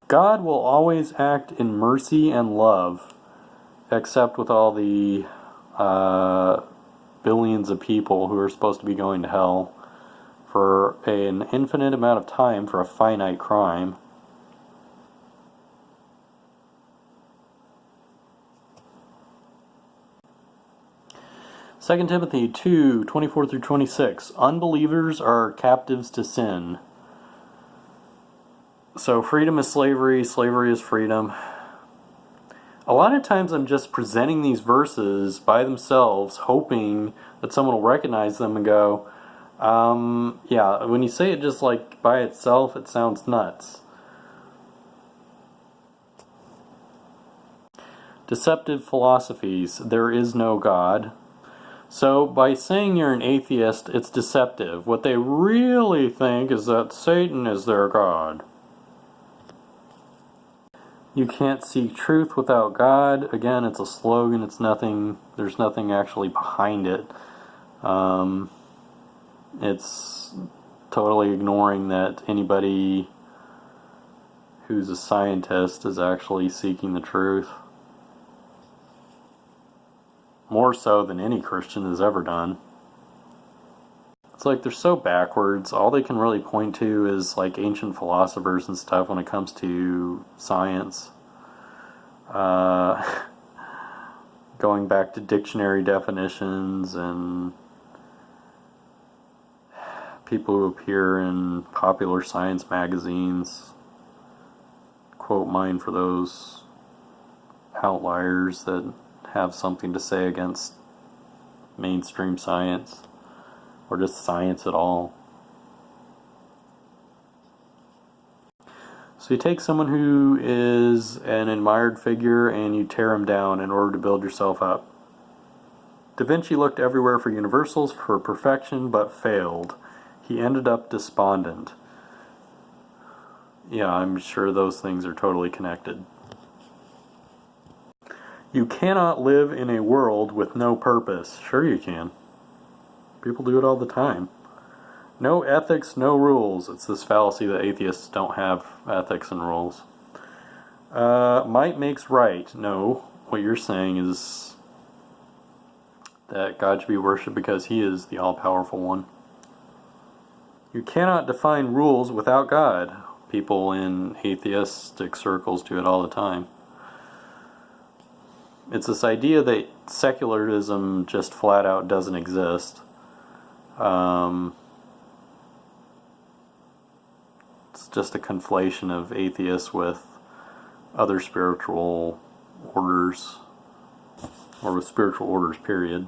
God will always act in mercy and love, except with all the billions of people who are supposed to be going to hell for an infinite amount of time for a finite crime. Second Timothy 2:24-26. Unbelievers are captives to sin. So freedom is slavery, slavery is freedom. A lot of times I'm just presenting these verses by themselves, hoping that someone will recognize them and go, yeah, when you say it just like by itself, it sounds nuts. Deceptive philosophies. There is no God. So by saying you're an atheist, it's deceptive. What they really think is that Satan is their God. You can't seek truth without God. Again, it's a slogan. It's nothing. There's nothing actually behind it. It's totally ignoring that anybody who's a scientist is actually seeking the truth. More so than any Christian has ever done. It's like they're so backwards. All they can really point to is like ancient philosophers and stuff when it comes to science. Going back to dictionary definitions and people who appear in popular science magazines. Quote mine for those outliers that have something to say against mainstream science or just science at all. So you take someone who is an admired figure and you tear him down in order to build yourself up. Da Vinci looked everywhere for universals, for perfection, but failed. He ended up despondent. Yeah, I'm sure those things are totally connected. You cannot live in a world with no purpose. Sure you can. People do it all the time. No ethics, no rules. It's this fallacy that atheists don't have ethics and rules. Might makes right. No, what you're saying is that God should be worshipped because He is the all-powerful one. You cannot define rules without God. People in atheistic circles do it all the time. It's this idea that secularism just flat out doesn't exist. It's just a conflation of atheists with other spiritual orders, or with spiritual orders, period.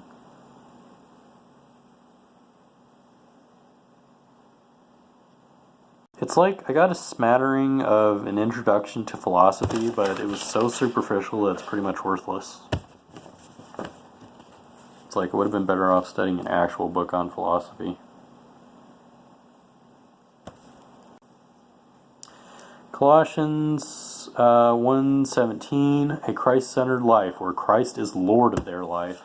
It's like I got a smattering of an introduction to philosophy, but it was so superficial that it's pretty much worthless. It's like I would have been better off studying an actual book on philosophy. Colossians 1:17, a Christ-centered life, where Christ is Lord of their life.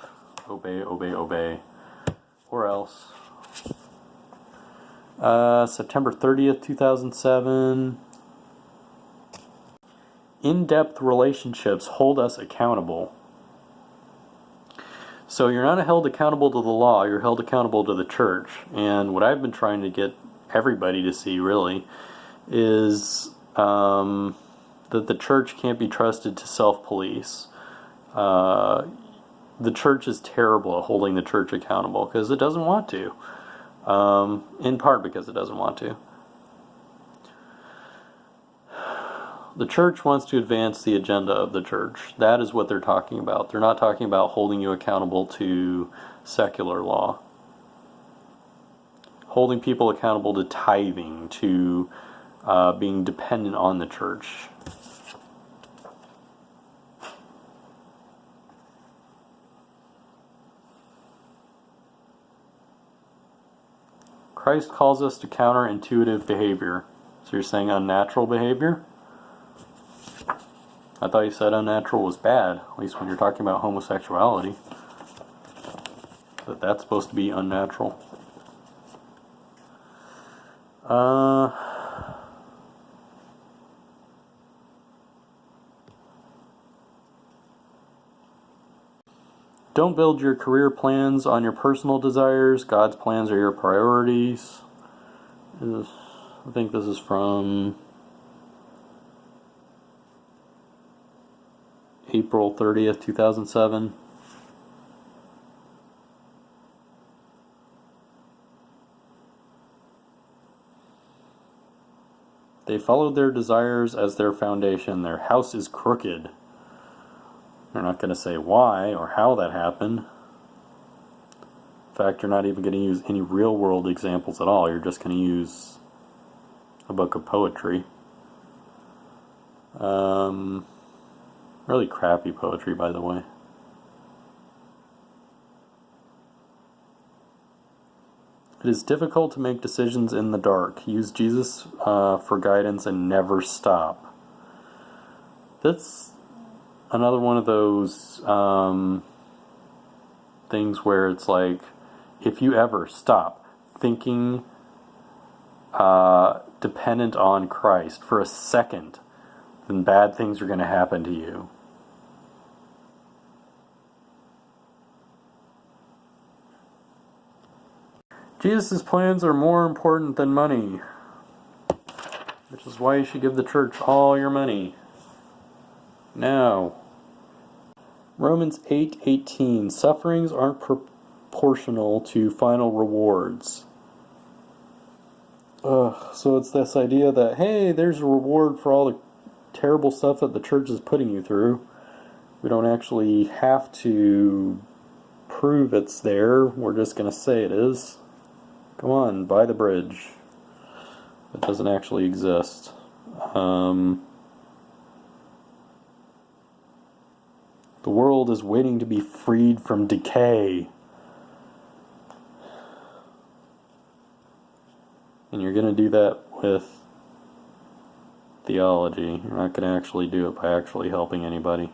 Obey, obey, obey. Or else. September 30th, 2007. In-depth relationships hold us accountable. So you're not held accountable to the law, you're held accountable to the church. And what I've been trying to get everybody to see, really, is that the church can't be trusted to self-police. The church is terrible at holding the church accountable because it doesn't want to. In part because it doesn't want to. The church wants to advance the agenda of the church. That is what they're talking about. They're not talking about holding you accountable to secular law. Holding people accountable to tithing, to being dependent on the church. Christ calls us to counterintuitive behavior. So you're saying unnatural behavior? I thought you said unnatural was bad, at least when you're talking about homosexuality. That that's supposed to be unnatural. Don't build your career plans on your personal desires. God's plans are your priorities. I think this is from April 30th, 2007. They followed their desires as their foundation. Their house is crooked. They're not going to say why or how that happened. In fact, you're not even going to use any real-world examples at all. You're just going to use a book of poetry. Really crappy poetry, by the way. It is difficult to make decisions in the dark. Use Jesus for guidance and never stop. That's another one of those things where it's like, if you ever stop thinking dependent on Christ for a second, then bad things are going to happen to you. Jesus' plans are more important than money, which is why you should give the church all your money. Now, Romans 8:18, sufferings aren't proportional to final rewards. So it's this idea that, hey, there's a reward for all the terrible stuff that the church is putting you through. We don't actually have to prove it's there. We're just going to say it is. Come on, buy the bridge. It doesn't actually exist. The world is waiting to be freed from decay. And you're going to do that with theology. You're not going to actually do it by actually helping anybody.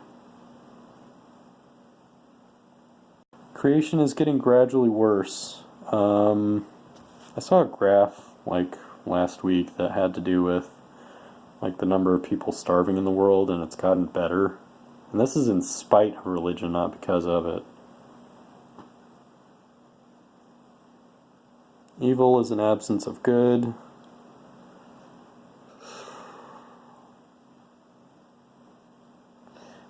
Creation is getting gradually worse. I saw a graph like last week that had to do with like the number of people starving in the world, and it's gotten better. And this is in spite of religion, not because of it. Evil is an absence of good.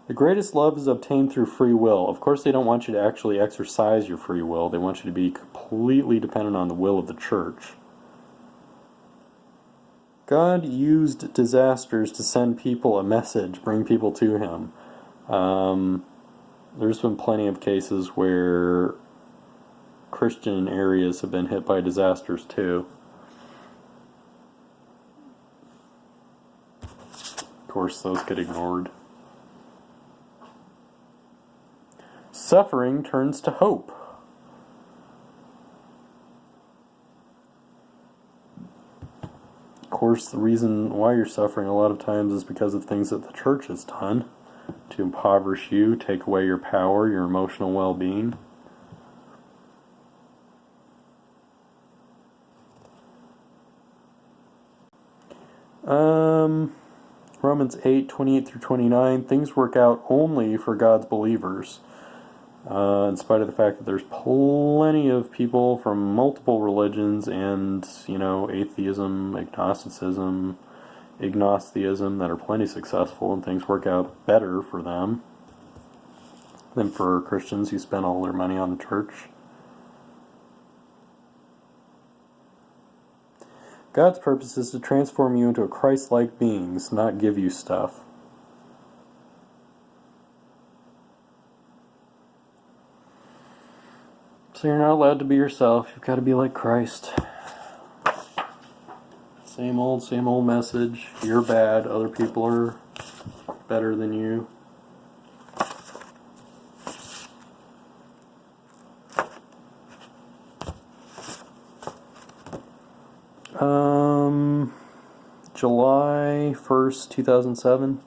The greatest love is obtained through free will. Of course, they don't want you to actually exercise your free will. They want you to be completely dependent on the will of the church. God used disasters to send people a message, bring people to Him. There's been plenty of cases where Christian areas have been hit by disasters too. Of course, those get ignored. Suffering turns to hope. Of course, the reason why you're suffering a lot of times is because of things that the church has done to impoverish you, take away your power, your emotional well-being. Romans 8:28-29, things work out only for God's believers. In spite of the fact that there's plenty of people from multiple religions and, atheism, agnosticism, that are plenty successful, and things work out better for them than for Christians who spend all their money on the church. God's purpose is to transform you into a Christ-like beings, not give you stuff. So you're not allowed to be yourself. You've got to be like Christ. Same old message. You're bad. Other people are better than you. July 1st, 2007.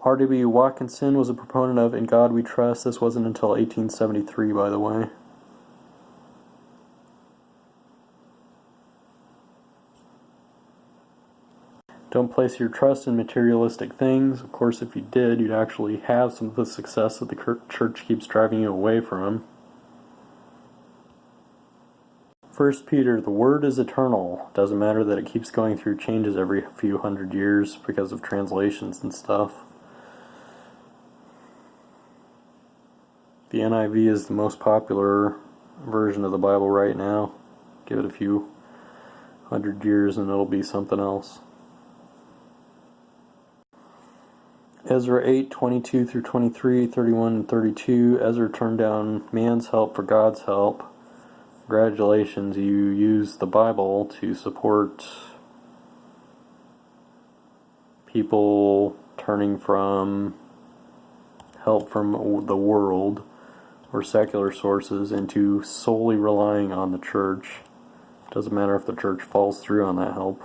R.W. Watkinson was a proponent of In God We Trust. This wasn't until 1873, by the way. Don't place your trust in materialistic things. Of course, if you did, you'd actually have some of the success that the church keeps driving you away from. 1 Peter, the Word is eternal. Doesn't matter that it keeps going through changes every few hundred years because of translations and stuff. The NIV is the most popular version of the Bible right now. Give it a few hundred years and it'll be something else. Ezra 8, 22 through 23, 31 and 32. Ezra turned down man's help for God's help. Congratulations, you used the Bible to support people turning from help from the world or secular sources into solely relying on the church. Doesn't matter if the church falls through on that help.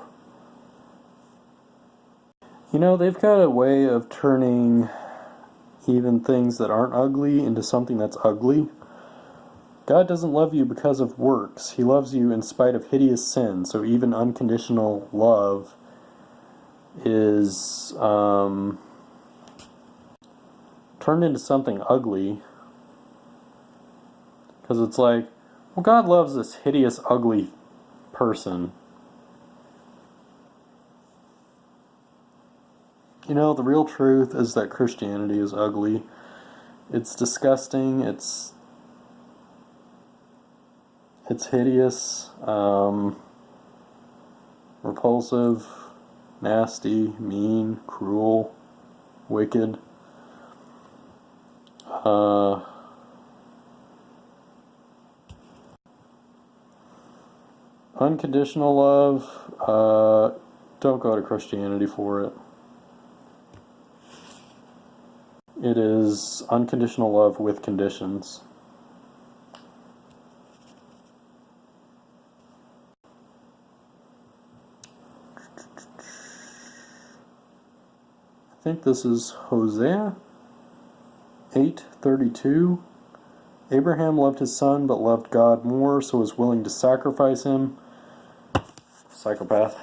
You know, they've got a way of turning even things that aren't ugly into something that's ugly. God doesn't love you because of works. He loves you in spite of hideous sin. So even unconditional love is turned into something ugly. Because it's like, well, God loves this hideous, ugly person. You know, the real truth is that Christianity is ugly. It's disgusting. It's hideous, repulsive, nasty, mean, cruel, wicked. Unconditional love, don't go to Christianity for it. It is unconditional love with conditions. I think this is Hosea 8:32. Abraham loved his son, but loved God more, so was willing to sacrifice him. Psychopath.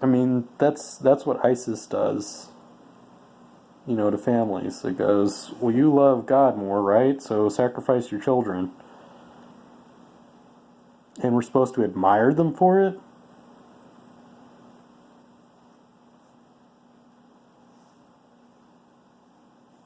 I mean, that's what ISIS does, you know, to families. It goes, well, you love God more, right? So sacrifice your children. And we're supposed to admire them for it?